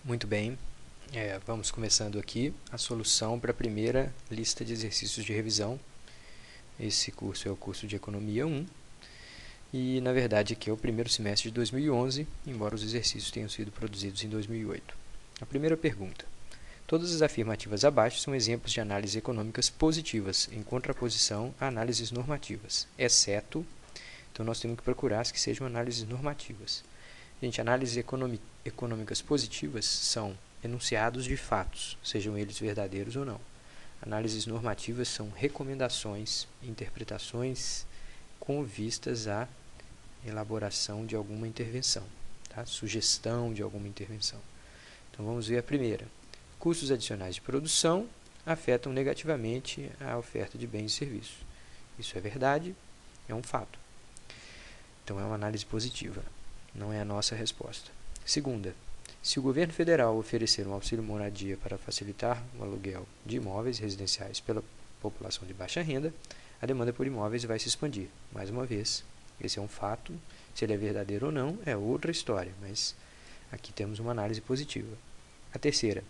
Muito bem, vamos começando aqui a solução para a primeira lista de exercícios de revisão. Esse curso é o curso de Economia 1 e, na verdade, aqui é o primeiro semestre de 2011, embora os exercícios tenham sido produzidos em 2008. A primeira pergunta. Todas as afirmativas abaixo são exemplos de análises econômicas positivas, em contraposição a análises normativas, exceto, então nós temos que procurar as que sejam análises normativas. Gente, análises econômicas positivas são enunciados de fatos, sejam eles verdadeiros ou não. Análises normativas são recomendações, interpretações com vistas à elaboração de alguma intervenção, tá? Sugestão de alguma intervenção. Então vamos ver a primeira. Custos adicionais de produção afetam negativamente a oferta de bens e serviços. Isso é verdade, é um fato. Então é uma análise positiva. Não é a nossa resposta. Segunda, se o governo federal oferecer um auxílio moradia para facilitar o aluguel de imóveis residenciais pela população de baixa renda, a demanda por imóveis vai se expandir. Mais uma vez, esse é um fato. Se ele é verdadeiro ou não, é outra história, mas aqui temos uma análise positiva. A terceira,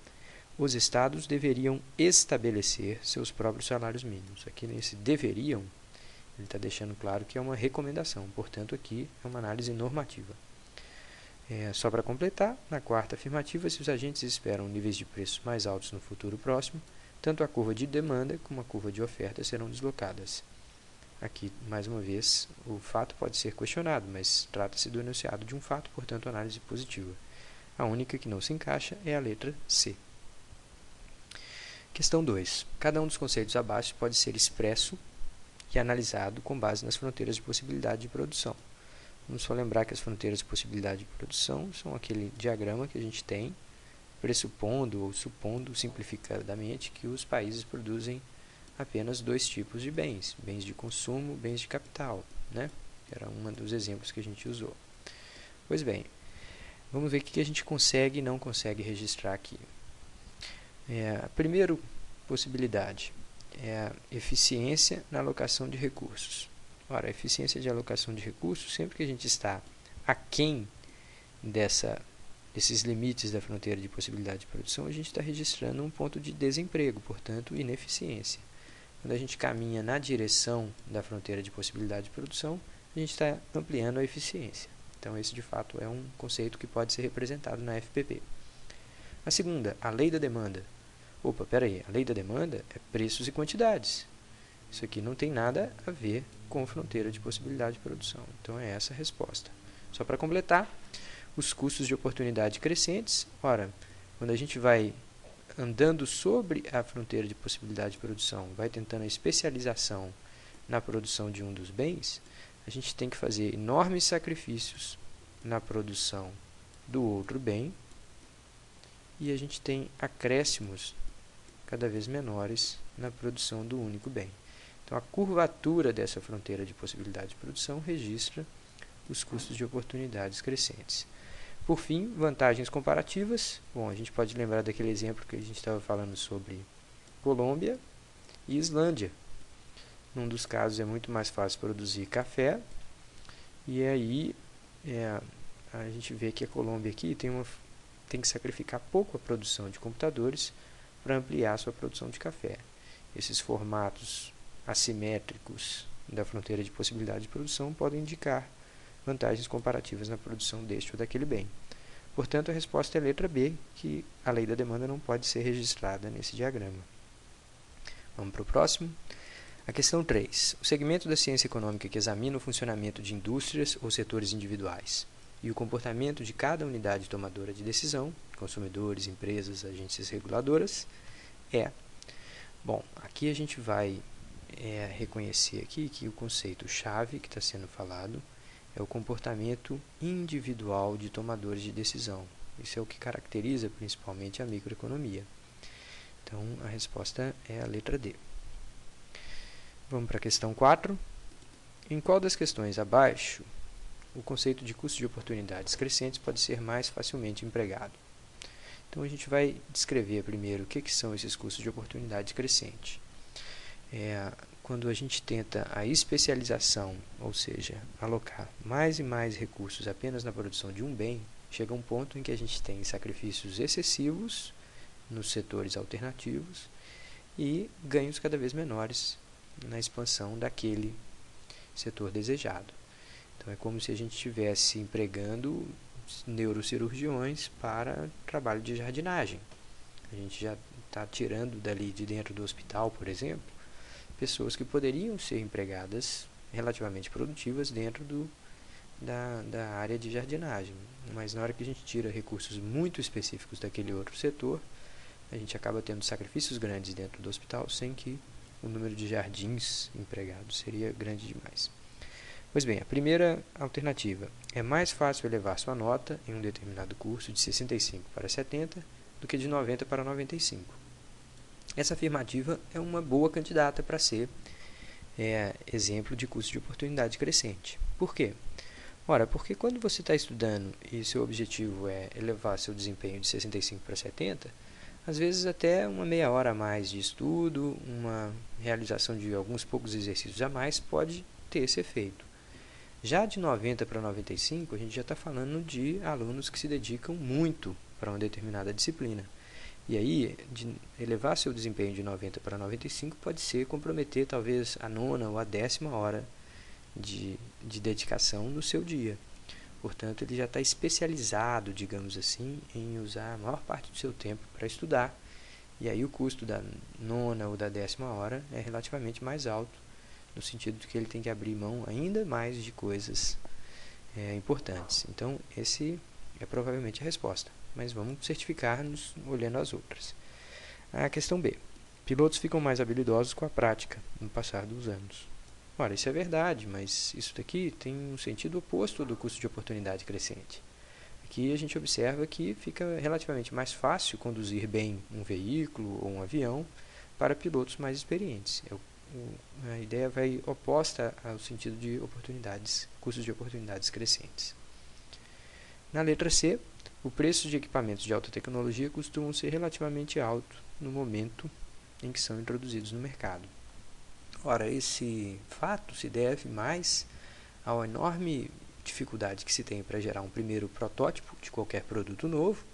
os estados deveriam estabelecer seus próprios salários mínimos. Aqui nesse deveriam, ele está deixando claro que é uma recomendação, portanto aqui é uma análise normativa. Só para completar, na quarta afirmativa, se os agentes esperam níveis de preços mais altos no futuro próximo, tanto a curva de demanda como a curva de oferta serão deslocadas. Aqui, mais uma vez, o fato pode ser questionado, mas trata-se do enunciado de um fato, portanto, análise positiva. A única que não se encaixa é a letra C. Questão 2. Cada um dos conceitos abaixo pode ser expresso e analisado com base nas fronteiras de possibilidade de produção. Vamos só lembrar que as fronteiras de possibilidade de produção são aquele diagrama que a gente tem, pressupondo ou supondo simplificadamente que os países produzem apenas dois tipos de bens, bens de consumo, bens de capital, né? Era um dos exemplos que a gente usou. Pois bem, vamos ver o que a gente consegue e não consegue registrar aqui. A primeira possibilidade é a eficiência na alocação de recursos. Ora, a eficiência de alocação de recursos, sempre que a gente está aquém desses limites da fronteira de possibilidade de produção, a gente está registrando um ponto de desemprego, portanto, ineficiência. Quando a gente caminha na direção da fronteira de possibilidade de produção, a gente está ampliando a eficiência. Então, esse, de fato, é um conceito que pode ser representado na FPP. A segunda, a lei da demanda. Opa, peraí, a lei da demanda é preços e quantidades. Isso aqui não tem nada a ver com fronteira de possibilidade de produção. Então, é essa a resposta. Só para completar, os custos de oportunidade crescentes. Ora, quando a gente vai andando sobre a fronteira de possibilidade de produção, vai tentando a especialização na produção de um dos bens, a gente tem que fazer enormes sacrifícios na produção do outro bem e a gente tem acréscimos cada vez menores na produção do único bem. Então, a curvatura dessa fronteira de possibilidade de produção registra os custos de oportunidades crescentes. Por fim, vantagens comparativas. Bom, a gente pode lembrar daquele exemplo que a gente estava falando sobre Colômbia e Islândia. Num dos casos é muito mais fácil produzir café, e aí a gente vê que a Colômbia aqui tem que sacrificar pouco a produção de computadores para ampliar a sua produção de café. Esses formatos assimétricos da fronteira de possibilidade de produção podem indicar vantagens comparativas na produção deste ou daquele bem. Portanto, a resposta é a letra B, que a lei da demanda não pode ser registrada nesse diagrama. Vamos para o próximo. A questão 3. O segmento da ciência econômica que examina o funcionamento de indústrias ou setores individuais e o comportamento de cada unidade tomadora de decisão, consumidores, empresas, agências reguladoras, Bom, aqui a gente vai reconhecer aqui que o conceito-chave que está sendo falado é o comportamento individual de tomadores de decisão. Isso é o que caracteriza principalmente a microeconomia. Então, a resposta é a letra D. Vamos para a questão 4. Em qual das questões abaixo o conceito de custo de oportunidades crescentes pode ser mais facilmente empregado? Então, a gente vai descrever primeiro o que são esses custos de oportunidade crescente. Quando a gente tenta a especialização, ou seja, alocar mais e mais recursos apenas na produção de um bem, chega um ponto em que a gente tem sacrifícios excessivos nos setores alternativos e ganhos cada vez menores na expansão daquele setor desejado. Então é como se a gente estivesse empregando neurocirurgiões para trabalho de jardinagem. A gente já está tirando dali de dentro do hospital, por exemplo, pessoas que poderiam ser empregadas relativamente produtivas dentro da área de jardinagem. Mas na hora que a gente tira recursos muito específicos daquele outro setor, a gente acaba tendo sacrifícios grandes dentro do hospital, sem que o número de jardins empregados seria grande demais. Pois bem, a primeira alternativa: é mais fácil elevar sua nota em um determinado curso de 65 para 70 do que de 90 para 95. Essa afirmativa é uma boa candidata para ser exemplo de curso de oportunidade crescente. Por quê? Ora, porque quando você está estudando e seu objetivo é elevar seu desempenho de 65 para 70, às vezes até uma meia hora a mais de estudo, uma realização de alguns poucos exercícios a mais pode ter esse efeito. Já de 90 para 95, a gente já está falando de alunos que se dedicam muito para uma determinada disciplina. E aí, de elevar seu desempenho de 90 para 95 pode ser comprometer talvez a 9ª ou a 10ª hora de dedicação no seu dia. Portanto, ele já está especializado, digamos assim, em usar a maior parte do seu tempo para estudar. E aí o custo da 9ª ou da 10ª hora é relativamente mais alto, no sentido de que ele tem que abrir mão ainda mais de coisas importantes. Então, esse é provavelmente a resposta. Mas vamos certificar-nos olhando as outras. A questão B. Pilotos ficam mais habilidosos com a prática no passar dos anos. Ora, isso é verdade, mas isso daqui tem um sentido oposto do custo de oportunidade crescente. Aqui a gente observa que fica relativamente mais fácil conduzir bem um veículo ou um avião para pilotos mais experientes. A ideia vai oposta ao sentido de oportunidades, custos de oportunidades crescentes. Na letra C, o preço de equipamentos de alta tecnologia costumam ser relativamente alto no momento em que são introduzidos no mercado. Ora, esse fato se deve mais à enorme dificuldade que se tem para gerar um primeiro protótipo de qualquer produto novo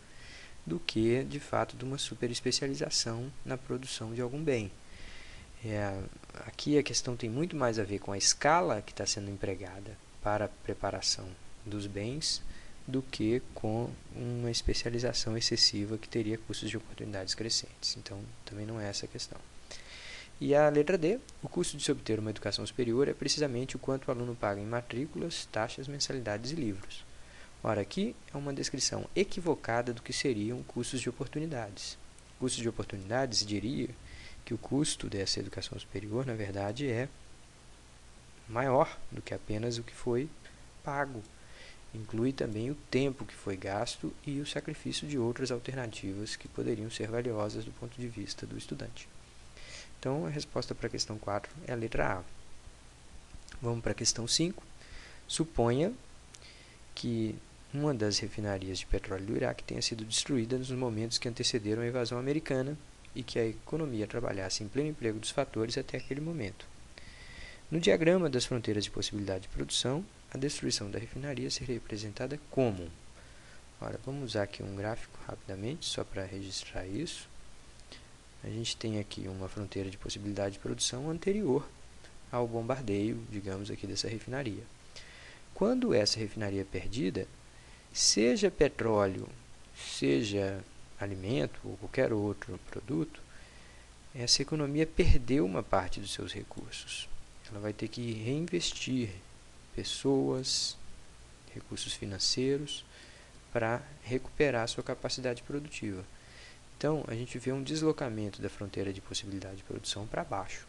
do que, de fato, de uma super especialização na produção de algum bem. Aqui a questão tem muito mais a ver com a escala que está sendo empregada para a preparação dos bens do que com uma especialização excessiva que teria custos de oportunidades crescentes. Então, também não é essa a questão. E a letra D, o custo de se obter uma educação superior é precisamente o quanto o aluno paga em matrículas, taxas, mensalidades e livros. Ora, aqui é uma descrição equivocada do que seriam custos de oportunidades. Custos de oportunidades diria que o custo dessa educação superior, na verdade, é maior do que apenas o que foi pago. Inclui também o tempo que foi gasto e o sacrifício de outras alternativas que poderiam ser valiosas do ponto de vista do estudante. Então, a resposta para a questão 4 é a letra A. Vamos para a questão 5. Suponha que uma das refinarias de petróleo do Iraque tenha sido destruída nos momentos que antecederam a invasão americana e que a economia trabalhasse em pleno emprego dos fatores até aquele momento. No diagrama das fronteiras de possibilidade de produção, a destruição da refinaria seria representada como? Ora, vamos usar aqui um gráfico rapidamente, só para registrar isso. A gente tem aqui uma fronteira de possibilidade de produção anterior ao bombardeio, digamos aqui, dessa refinaria. Quando essa refinaria é perdida, seja petróleo, seja alimento ou qualquer outro produto, essa economia perdeu uma parte dos seus recursos. Ela vai ter que reinvestir pessoas, recursos financeiros, para recuperar sua capacidade produtiva. Então, a gente vê um deslocamento da fronteira de possibilidade de produção para baixo.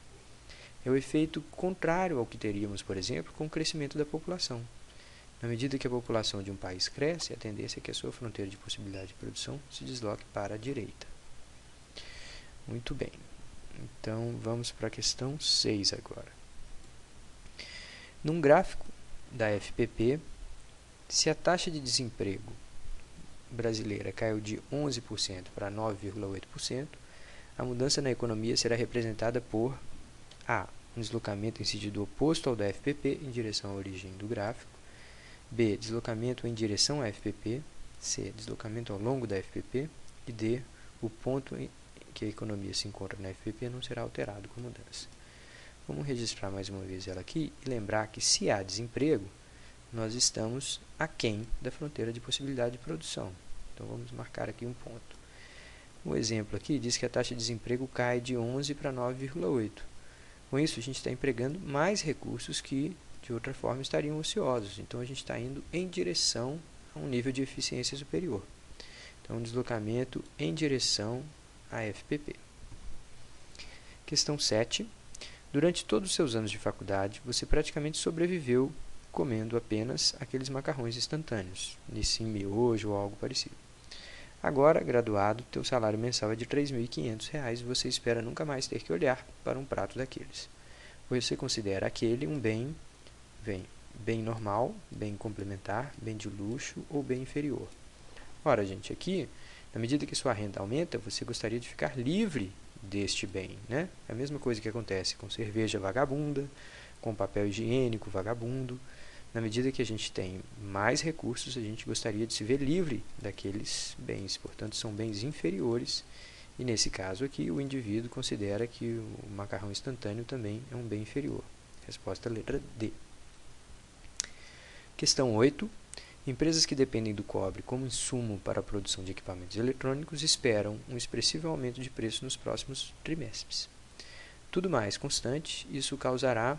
É o efeito contrário ao que teríamos, por exemplo, com o crescimento da população. Na medida que a população de um país cresce, a tendência é que a sua fronteira de possibilidade de produção se desloque para a direita. Muito bem. Então, vamos para a questão 6 agora. Num gráfico da FPP, se a taxa de desemprego brasileira caiu de 11% para 9,8%, a mudança na economia será representada por A. Um deslocamento em sentido oposto ao da FPP em direção à origem do gráfico. B. Deslocamento em direção à FPP. C, deslocamento ao longo da FPP. E D, o ponto em que a economia se encontra na FPP não será alterado com mudança. Vamos registrar mais uma vez ela aqui e lembrar que se há desemprego, nós estamos aquém da fronteira de possibilidade de produção. Então, vamos marcar aqui um ponto. O exemplo aqui diz que a taxa de desemprego cai de 11 para 9,8. Com isso, a gente está empregando mais recursos que, de outra forma, estariam ociosos. Então, a gente está indo em direção a um nível de eficiência superior. Então, um deslocamento em direção à FPP. Questão 7. Durante todos os seus anos de faculdade, você praticamente sobreviveu comendo apenas aqueles macarrões instantâneos, Nissin miojo ou algo parecido. Agora, graduado, teu salário mensal é de R$ 3.500 e você espera nunca mais ter que olhar para um prato daqueles. Você considera aquele um bem normal, bem complementar, bem de luxo ou bem inferior. Ora, gente, aqui, na medida que sua renda aumenta, você gostaria de ficar livre deste bem, né? É a mesma coisa que acontece com cerveja vagabunda, com papel higiênico vagabundo. Na medida que a gente tem mais recursos, a gente gostaria de se ver livre daqueles bens. Portanto, são bens inferiores. E nesse caso aqui, o indivíduo considera que o macarrão instantâneo também é um bem inferior. Resposta letra D. Questão 8. Empresas que dependem do cobre como insumo para a produção de equipamentos eletrônicos esperam um expressivo aumento de preço nos próximos trimestres. Tudo mais constante, isso causará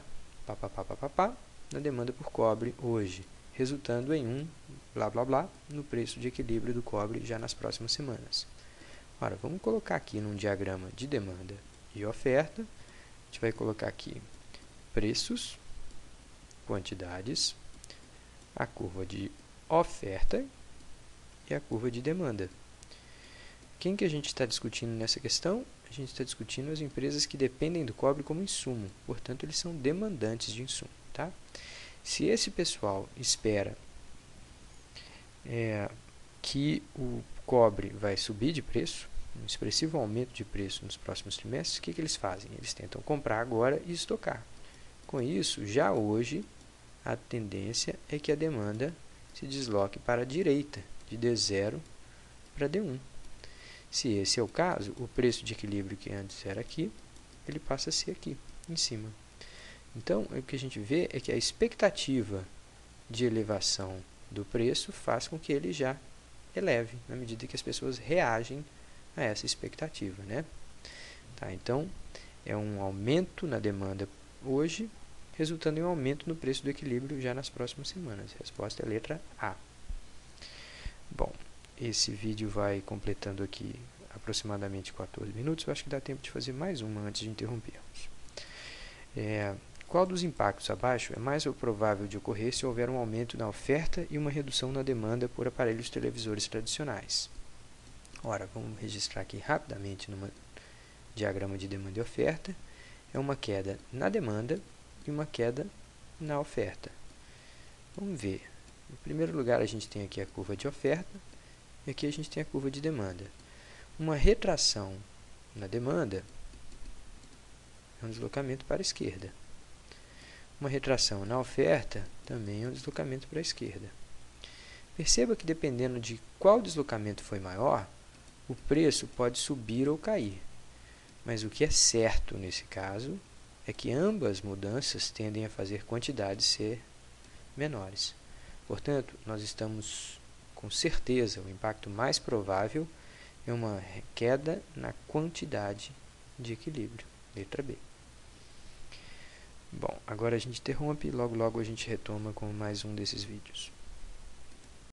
na demanda por cobre hoje, resultando em um blá blá blá no preço de equilíbrio do cobre já nas próximas semanas. Ora, vamos colocar aqui num diagrama de demanda e oferta. A gente vai colocar aqui preços, quantidades, a curva de oferta e a curva de demanda. Quem que a gente está discutindo nessa questão? A gente está discutindo as empresas que dependem do cobre como insumo, portanto, eles são demandantes de insumo. Tá? Se esse pessoal espera que o cobre vai subir de preço, um expressivo aumento de preço nos próximos trimestres, o que eles fazem? Eles tentam comprar agora e estocar. Com isso, já hoje, a tendência é que a demanda se desloque para a direita, de D0 para D1. Se esse é o caso, o preço de equilíbrio que antes era aqui, ele passa a ser aqui, em cima. Então, o que a gente vê é que a expectativa de elevação do preço faz com que ele já eleve, na medida que as pessoas reagem a essa expectativa, né? Tá, então, é um aumento na demanda hoje, resultando em um aumento no preço do equilíbrio já nas próximas semanas. A resposta é a letra A. Bom, esse vídeo vai completando aqui aproximadamente 14 minutos. Eu acho que dá tempo de fazer mais uma antes de interrompermos. Qual dos impactos abaixo é mais provável de ocorrer se houver um aumento na oferta e uma redução na demanda por aparelhos televisores tradicionais? Ora, vamos registrar aqui rapidamente no diagrama de demanda e oferta. É uma queda na demanda e uma queda na oferta. Vamos ver. Em primeiro lugar, a gente tem aqui a curva de oferta e aqui a gente tem a curva de demanda. Uma retração na demanda é um deslocamento para a esquerda. Uma retração na oferta também é um deslocamento para a esquerda. Perceba que dependendo de qual deslocamento foi maior, o preço pode subir ou cair. Mas o que é certo nesse caso é que ambas mudanças tendem a fazer quantidades ser menores. Portanto, nós estamos com certeza, o impacto mais provável é uma queda na quantidade de equilíbrio, letra B. Bom, agora a gente interrompe e logo a gente retoma com mais um desses vídeos.